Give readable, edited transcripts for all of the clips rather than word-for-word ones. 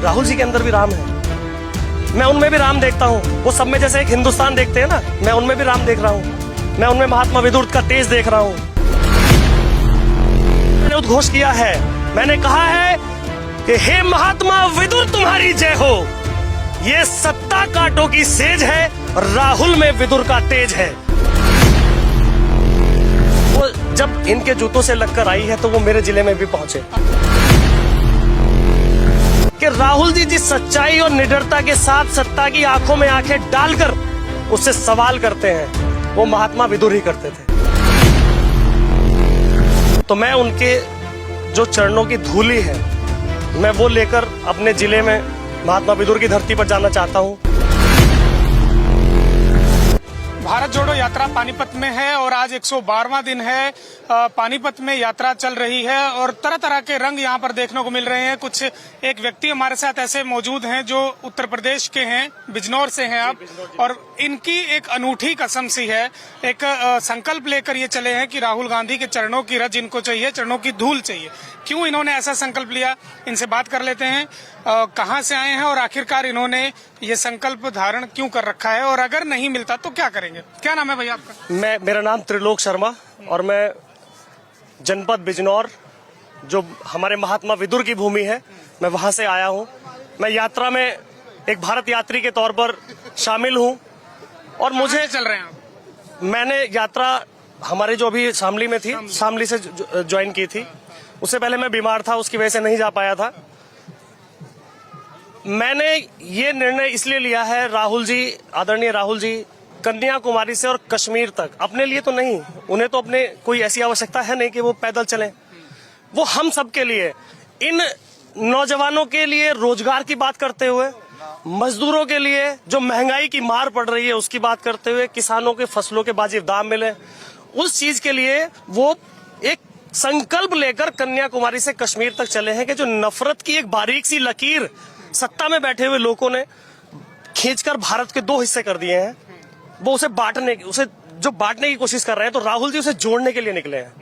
राहुल जी के अंदर भी राम है, मैं उनमें भी राम देखता हूँ। वो सब में जैसे एक हिंदुस्तान देखते हैं ना, मैं उनमें भी राम देख रहा हूँ। मैं उनमें महात्मा विदुर का तेज देख रहा हूँ। मैंने उद्घोष किया है, मैंने कहा है कि हे महात्मा विदुर तुम्हारी जय हो। ये सत्ता कांटों की सेज है, राहुल में विदुर का तेज है। वो जब इनके जूतों से लगकर आई है तो वो मेरे जिले में भी पहुंचे कि राहुल जी जिस सच्चाई और निडरता के साथ सत्ता की आंखों में आंखें डालकर उससे सवाल करते हैं, वो महात्मा विदुर ही करते थे। तो मैं उनके जो चरणों की धूली है, मैं वो लेकर अपने जिले में महात्मा विदुर की धरती पर जाना चाहता हूँ। भारत जोड़ो यात्रा पानीपत में है और आज 112वां दिन है। पानीपत में यात्रा चल रही है और तरह तरह के रंग यहाँ पर देखने को मिल रहे हैं। कुछ एक व्यक्ति हमारे साथ ऐसे मौजूद हैं जो उत्तर प्रदेश के हैं, बिजनौर से हैं आप, और इनकी एक अनूठी कसम सी है, एक संकल्प लेकर ये चले हैं कि राहुल गांधी के चरणों की रज इनको चाहिए, चरणों की धूल चाहिए। क्यों इन्होंने ऐसा संकल्प लिया, इनसे बात कर लेते हैं। कहाँ से आए हैं और आखिरकार इन्होंने ये संकल्प धारण क्यों कर रखा है, और अगर नहीं मिलता तो क्या करेंगे। क्या नाम है भैया आपका? मेरा नाम त्रिलोक शर्मा और मैं जनपद बिजनौर, जो हमारे महात्मा विदुर की भूमि है, मैं वहां से आया हूं। मैं यात्रा में एक भारत यात्री के तौर पर शामिल हूं और मुझे चल रहे हैं। मैंने यात्रा हमारे जो अभी शामली में थी, शामली से ज्वाइन की थी। उससे पहले मैं बीमार था, उसकी वजह से नहीं जा पाया था। मैंने ये निर्णय इसलिए लिया है, राहुल जी, आदरणीय राहुल जी कन्याकुमारी से और कश्मीर तक, अपने लिए तो नहीं, उन्हें तो अपने कोई ऐसी आवश्यकता है नहीं कि वो पैदल चलें। वो हम सब के लिए, इन नौजवानों के लिए रोजगार की बात करते हुए, मजदूरों के लिए जो महंगाई की मार पड़ रही है उसकी बात करते हुए, किसानों के फसलों के वाजिब दाम मिले, उस चीज के लिए वो एक संकल्प लेकर कन्याकुमारी से कश्मीर तक चले हैं कि जो नफरत की एक बारीक सी लकीर सत्ता में बैठे हुए लोगों ने खींचकर भारत के दो हिस्से कर दिए हैं, वो उसे बांटने की कोशिश कर रहे हैं। तो राहुल जी उसे जोड़ने के लिए निकले हैं।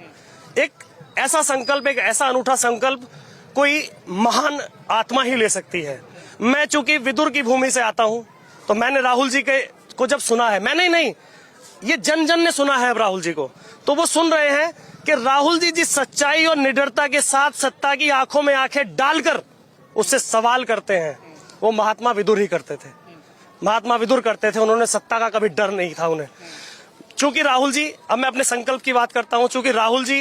एक ऐसा संकल्प, एक ऐसा अनूठा संकल्प कोई महान आत्मा ही ले सकती है। मैं चूंकि विदुर की भूमि से आता हूं, तो मैंने राहुल जी को जब सुना है, मैंने नहीं, ये जन जन ने सुना है अब राहुल जी को, तो वो सुन रहे हैं कि राहुल जी जिस सच्चाई और निडरता के साथ सत्ता की आंखों में आंखें डालकर उससे सवाल करते हैं, वो महात्मा विदुर ही करते थे। महात्मा विदुर करते थे, उन्होंने सत्ता का कभी डर नहीं था उन्हें। चूंकि राहुल जी, अब मैं अपने संकल्प की बात करता हूं, चूंकि राहुल जी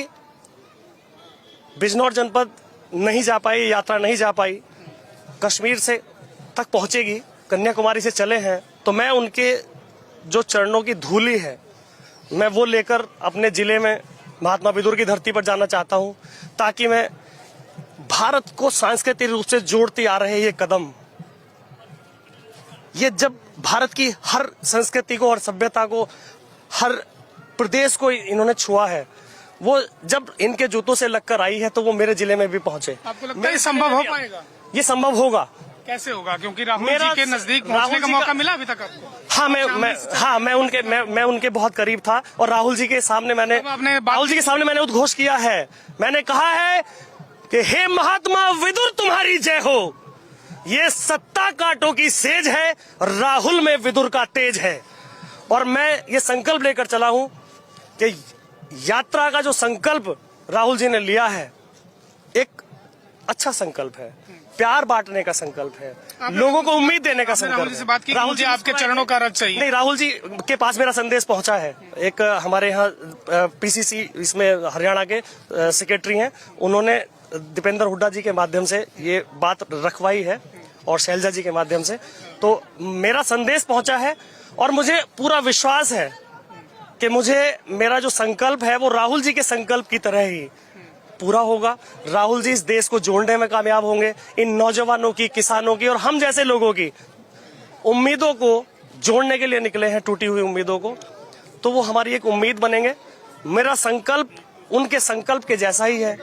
बिजनौर जनपद नहीं जा पाई, यात्रा नहीं जा पाई, कश्मीर से तक पहुंचेगी, कन्याकुमारी से चले हैं, तो मैं उनके जो चरणों की धूली है, मैं वो लेकर अपने जिले में महात्मा विदुर की धरती पर जाना चाहता हूं, ताकि मैं भारत को सांस्कृतिक रूप से जोड़ती आ रहे ये कदम, ये जब भारत की हर संस्कृति को, हर सभ्यता को, हर प्रदेश को इन्होंने छुआ है, वो जब इनके जूतों से लगकर आई है तो वो मेरे जिले में भी पहुंचे। आपको लगता है ये संभव हो पाएगा? ये संभव होगा। कैसे होगा? क्योंकि राहुल जी के नजदीक पहुंचने का मौका मिला अभी तक आपको? हाँ, मैं उनके बहुत करीब था और राहुल जी के सामने मैंने उद्घोष किया है, मैंने कहा है कि हे महात्मा विदुर तुम्हारी जय हो। ये सत्ता कांटों की सेज है, राहुल में विदुर का तेज है। और मैं ये संकल्प लेकर चला हूं कि यात्रा का जो संकल्प राहुल जी ने लिया है, एक अच्छा संकल्प है, प्यार बांटने का संकल्प है, लोगों को उम्मीद देने का संकल्प है। राहुल जी से बात की, राहुल जी आपके चरणों का रज चाहिए। नहीं, राहुल जी के पास मेरा संदेश पहुंचा है। एक हमारे यहाँ पीसीसी, इसमें हरियाणा के सेक्रेटरी हैं, उन्होंने दीपेंद्र हुड्डा जी के माध्यम से ये बात रखवाई है और शैलजा जी के माध्यम से, तो मेरा संदेश पहुंचा है और मुझे पूरा विश्वास है कि मेरा जो संकल्प है वो राहुल जी के संकल्प की तरह ही पूरा होगा। राहुल जी इस देश को जोड़ने में कामयाब होंगे, इन नौजवानों की, किसानों की और हम जैसे लोगों की उम्मीदों को जोड़ने के लिए निकले हैं, टूटी हुई उम्मीदों को, तो वो हमारी एक उम्मीद बनेंगे। मेरा संकल्प उनके संकल्प के जैसा ही है।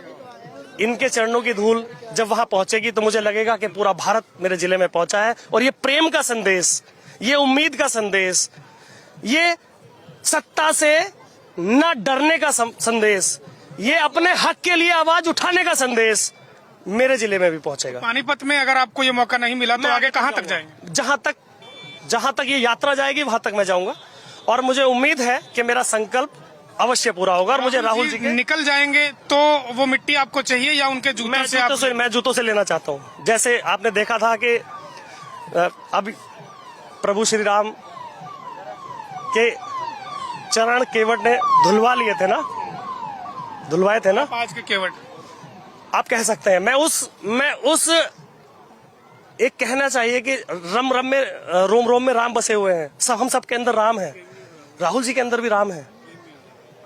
इनके चरणों की धूल जब वहां पहुंचेगी तो मुझे लगेगा कि पूरा भारत मेरे जिले में पहुंचा है, और ये प्रेम का संदेश, ये उम्मीद का संदेश, ये सत्ता से न डरने का संदेश, ये अपने हक के लिए आवाज उठाने का संदेश मेरे जिले में भी पहुंचेगा। पानीपत में अगर आपको ये मौका नहीं मिला तो आगे कहाँ तक जाएंगे? जहां तक ये यात्रा जाएगी वहां तक मैं जाऊंगा, और मुझे उम्मीद है कि मेरा संकल्प अवश्य पूरा होगा। और मुझे राहुल जी के निकल जाएंगे तो वो मिट्टी आपको चाहिए या उनके जूतों से? मैं जूतों से लेना चाहता हूँ। जैसे आपने देखा था कि अभी प्रभु श्री राम के चरण केवट ने धुलवा लिए थे ना, धुलवाए थे ना आज के केवट, आप कह सकते हैं। मैं उस एक कहना चाहिए कि रम रम में रोम रोम में राम बसे हुए हैं। हम सब के अंदर राम है, राहुल जी के अंदर भी राम है।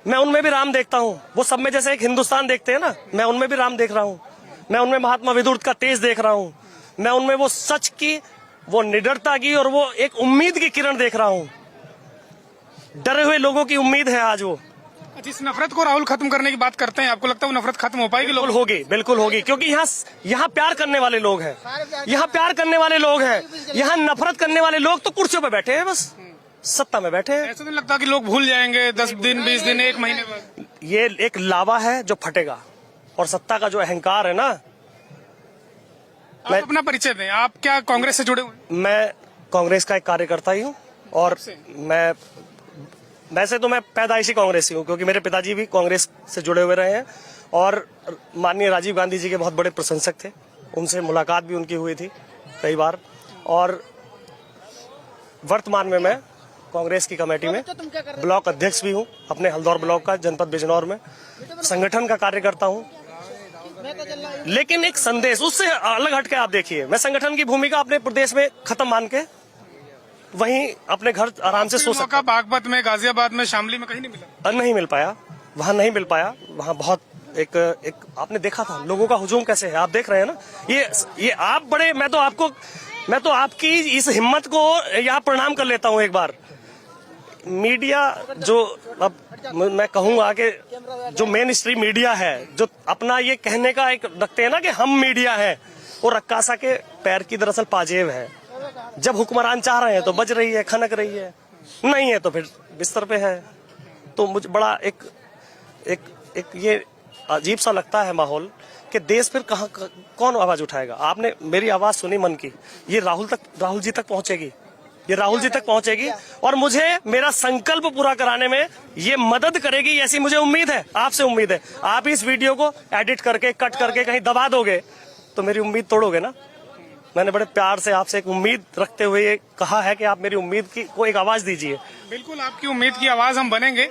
मैं उनमें भी राम देखता हूँ। वो सब में जैसे एक हिंदुस्तान देखते हैं ना, मैं उनमें भी राम देख रहा हूँ। मैं उनमें महात्मा विदुर का तेज देख रहा हूँ। मैं उनमें वो सच की, वो निडरता की और वो एक उम्मीद की किरण देख रहा हूँ। डरे हुए लोगों की उम्मीद है आज वो। जिस नफरत को राहुल खत्म करने की बात करते हैं, आपको लगता है वो नफरत खत्म हो पाएगी? बिल्कुल होगी, क्योंकि यहाँ प्यार करने वाले लोग हैं, यहाँ प्यार करने वाले लोग हैं। यहाँ नफरत करने वाले लोग तो कुर्सियों पे बैठे हैं, बस सत्ता में बैठे हैं। ऐसा नहीं लगता कि लोग भूल जाएंगे 10 दिन 20 दिन 1 महीने बाद? ये एक लावा है जो फटेगा, और सत्ता का जो अहंकार है ना। आप अपना परिचय दें, आप क्या कांग्रेस से जुड़े हुए? मैं कांग्रेस का एक कार्यकर्ता ही हूँ, और वैसे तो मैं पैदाइशी कांग्रेसी हूँ, क्योंकि मेरे पिताजी भी कांग्रेस से जुड़े हुए रहे हैं और माननीय राजीव गांधी जी के बहुत बड़े प्रशंसक थे। उनसे मुलाकात भी उनकी हुई थी कई बार, और वर्तमान में मैं कांग्रेस की कमेटी में ब्लॉक अध्यक्ष भी हूँ, अपने हल्दौर ब्लॉक का, जनपद बिजनौर में संगठन का कार्य करता हूँ। लेकिन एक संदेश उससे अलग हटके आप देखिए, मैं संगठन की भूमिका अपने प्रदेश में खत्म मान के वहीं अपने घर आराम से सो सकता। बागपत में, गाजियाबाद में, शामली में कहीं नहीं मिला? नहीं मिल पाया, वहां नहीं मिल पाया। वहां बहुत एक आपने देखा था लोगों का हुजूम कैसे है, आप देख रहे हैं ना। ये आप बड़े, मैं तो आपकी इस हिम्मत को यहाँ प्रणाम कर लेता हूँ एक बार। मीडिया जो, अब मैं कहूंगा कि जो मेन स्ट्रीम मीडिया है, जो अपना ये कहने का एक रखते हैं ना कि हम मीडिया है, वो रक्कासा के पैर की दरअसल पाजेब है। जब हुक्मरान चाह रहे हैं तो बज रही है, खनक रही है, नहीं है तो फिर बिस्तर पे है। तो मुझे बड़ा एक ये अजीब सा लगता है माहौल कि देश फिर कौन आवाज उठाएगा। आपने मेरी आवाज सुनी मन की, ये राहुल जी तक पहुंचेगी, ये राहुल जी तक पहुंचेगी, और मुझे मेरा संकल्प पूरा कराने में ये मदद करेगी, ऐसी मुझे उम्मीद है, आपसे उम्मीद है। आप इस वीडियो को एडिट करके, कट करके कहीं दबा दोगे तो मेरी उम्मीद तोड़ोगे ना। मैंने बड़े प्यार से आपसे एक उम्मीद रखते हुए ये कहा है कि आप मेरी उम्मीद की को एक आवाज दीजिए। बिल्कुल, आपकी उम्मीद की आवाज हम बनेंगे,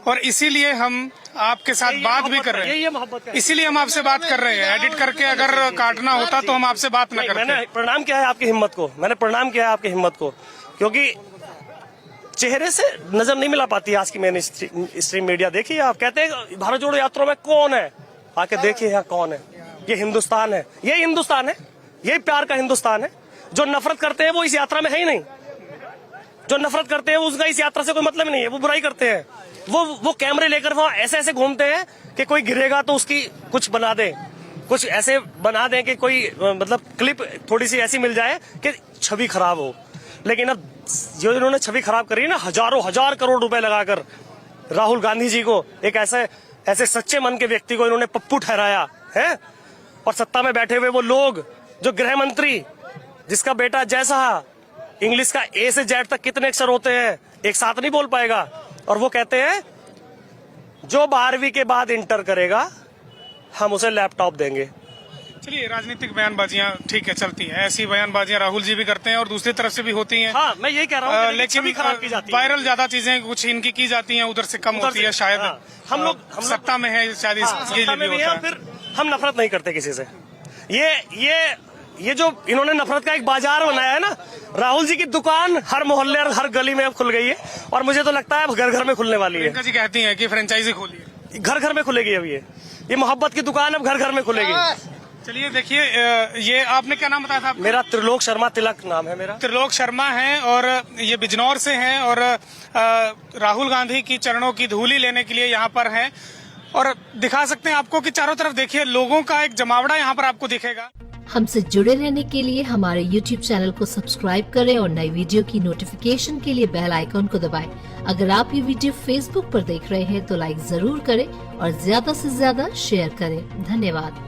और इसीलिए हम आपके साथ बात भी कर रहे हैं। ये मोहब्बत है, इसीलिए हम आपसे बात कर रहे हैं। एडिट करके अगर काटना होता तो हम आपसे बात न करते। मैंने प्रणाम किया है आपकी हिम्मत को, मैंने प्रणाम किया है आपकी हिम्मत को, क्योंकि चेहरे से नजर नहीं मिला पाती आज की मेन स्ट्रीम मीडिया। देखिए, आप कहते हैं भारत जोड़ो यात्रा में कौन है, आके देखिए यहाँ कौन है। ये हिंदुस्तान है, यही हिंदुस्तान है, यही प्यार का हिंदुस्तान है। जो नफरत करते हैं वो इस यात्रा में है ही नहीं। जो नफरत करते हैं उसका इस यात्रा से कोई मतलब नहीं है, वो बुराई करते हैं। वो कैमरे लेकर वहां ऐसे ऐसे घूमते हैं कि कोई गिरेगा तो उसकी कुछ बना दे, कुछ ऐसे बना दें कि कोई मतलब क्लिप थोड़ी सी ऐसी मिल जाए कि छवि खराब हो। लेकिन अब जो इन्होंने छवि खराब करी ना, हजार करोड़ रुपए लगाकर राहुल गांधी जी को, एक ऐसे सच्चे मन के व्यक्ति को इन्होंने पप्पू ठहराया है। और सत्ता में बैठे हुए वो लोग, जो गृह मंत्री जिसका बेटा जैसा इंग्लिश का ए से जेड तक कितने अक्षर होते हैं एक साथ नहीं बोल पाएगा, और वो कहते हैं जो 12वीं के बाद इंटर करेगा हम उसे लैपटॉप देंगे। चलिए, राजनीतिक बयानबाजियां ठीक है, चलती है, ऐसी बयानबाजियां राहुल जी भी करते हैं और दूसरी तरफ से भी होती हैं। हाँ, मैं यही कह रहा हूँ, लेकिन खराब की जाती है। वायरल ज्यादा चीजें कुछ इनकी की जाती हैं, उधर से कम होती है शायद। हाँ, हम लोग सत्ता में है, शायद सत्ता में भी है, फिर हम नफरत नहीं करते किसी से। ये जो इन्होंने नफरत का एक बाजार बनाया है ना, राहुल जी की दुकान हर मोहल्ले और हर गली में अब खुल गई है, और मुझे तो लगता है अब घर घर में खुलने वाली है। प्रियंका जी कहती हैं कि फ्रेंचाइजी खोलिए, घर घर में खुलेगी अब ये मोहब्बत की दुकान अब घर घर में खुलेगी। चलिए, देखिए, ये आपने क्या नाम बताया था? मेरा त्रिलोक शर्मा, तिलक नाम है मेरा। त्रिलोक शर्मा है, और ये बिजनौर से हैं, और राहुल गांधी की चरणों की धूली लेने के लिए यहाँ पर हैं। और दिखा सकते हैं आपको कि चारों तरफ देखिए लोगों का एक जमावड़ा यहाँ पर आपको दिखेगा। हमसे जुड़े रहने के लिए हमारे YouTube चैनल को सब्सक्राइब करें और नई वीडियो की नोटिफिकेशन के लिए बेल आइकॉन को दबाएं। अगर आप ये वीडियो Facebook पर देख रहे हैं तो लाइक जरूर करें और ज्यादा से ज्यादा शेयर करें। धन्यवाद।